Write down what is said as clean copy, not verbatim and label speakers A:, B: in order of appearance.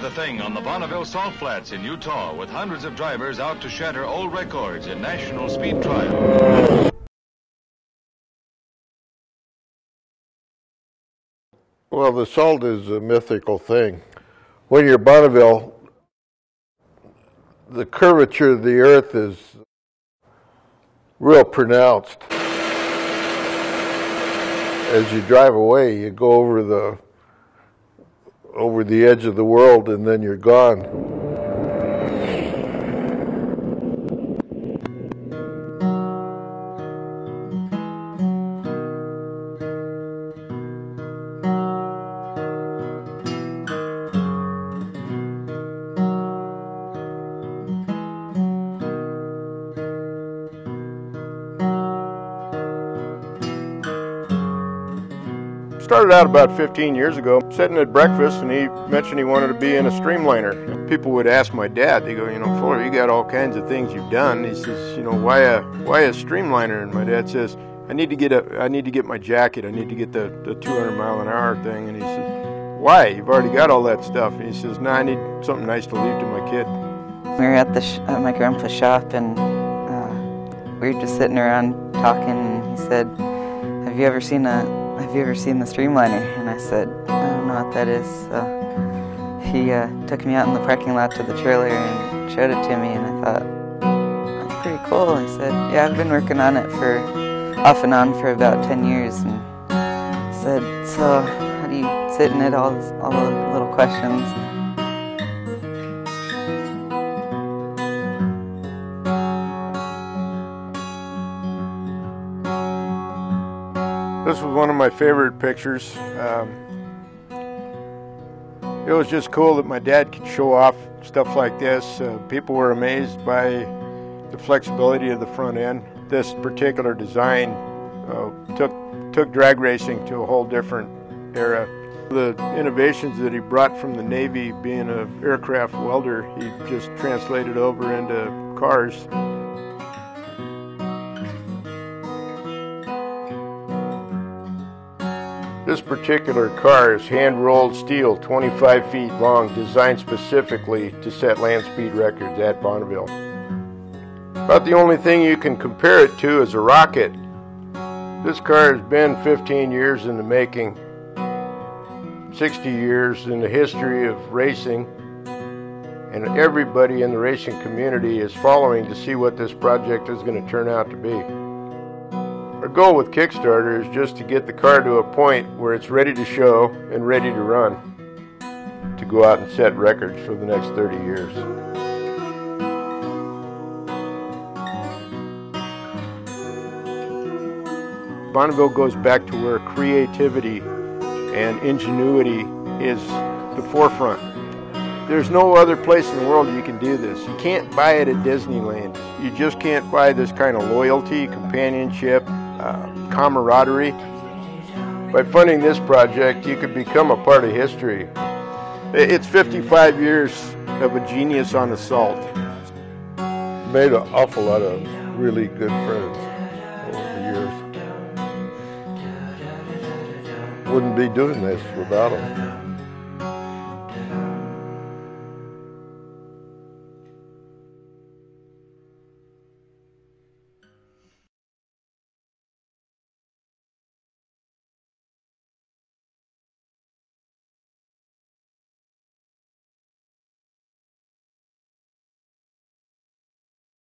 A: the thing on the Bonneville Salt Flats in Utah, with hundreds of drivers out to shatter old records in national speed trial.
B: Well, the salt is a mythical thing. When you're Bonneville, the curvature of the earth is real pronounced. As you drive away, you go over the edge of the world, and then you're gone.
C: Started out about 15 years ago, sitting at breakfast, and he mentioned he wanted to be in a streamliner. People would ask my dad, they go, Fuller, you got all kinds of things you've done. He says, why a streamliner? And my dad says, I need to get my jacket. I need to get the 200-mile-an-hour thing. And he says, why? You've already got all that stuff. And he says, no, I need something nice to leave to my kid.
D: We were at my grandpa's shop, and we were just sitting around talking, and he said, have you ever seen the streamliner? And I said, I don't know what that is. So he took me out in the parking lot to the trailer and showed it to me, and I thought, that's pretty cool. He said, yeah, I've been working on it off and on for about 10 years. And I said, so how do you sit in it? All the little questions.
C: This was one of my favorite pictures. It was just cool that my dad could show off stuff like this. People were amazed by the flexibility of the front end. This particular design took drag racing to a whole different era. The innovations that he brought from the Navy, being an aircraft welder, he just translated over into cars. This particular car is hand-rolled steel, 25 feet long, designed specifically to set land speed records at Bonneville. About the only thing you can compare it to is a rocket. This car has been 15 years in the making, 60 years in the history of racing, and everybody in the racing community is following to see what this project is going to turn out to be. Our goal with Kickstarter is just to get the car to a point where it's ready to show and ready to run, to go out and set records for the next 30 years. Bonneville goes back to where creativity and ingenuity is the forefront. There's no other place in the world you can do this. You can't buy it at Disneyland. You just can't buy this kind of loyalty, companionship, camaraderie. By funding this project, you could become a part of history. It's 55 years of a genius on the salt.
B: Made an awful lot of really good friends over the years. Wouldn't be doing this without them.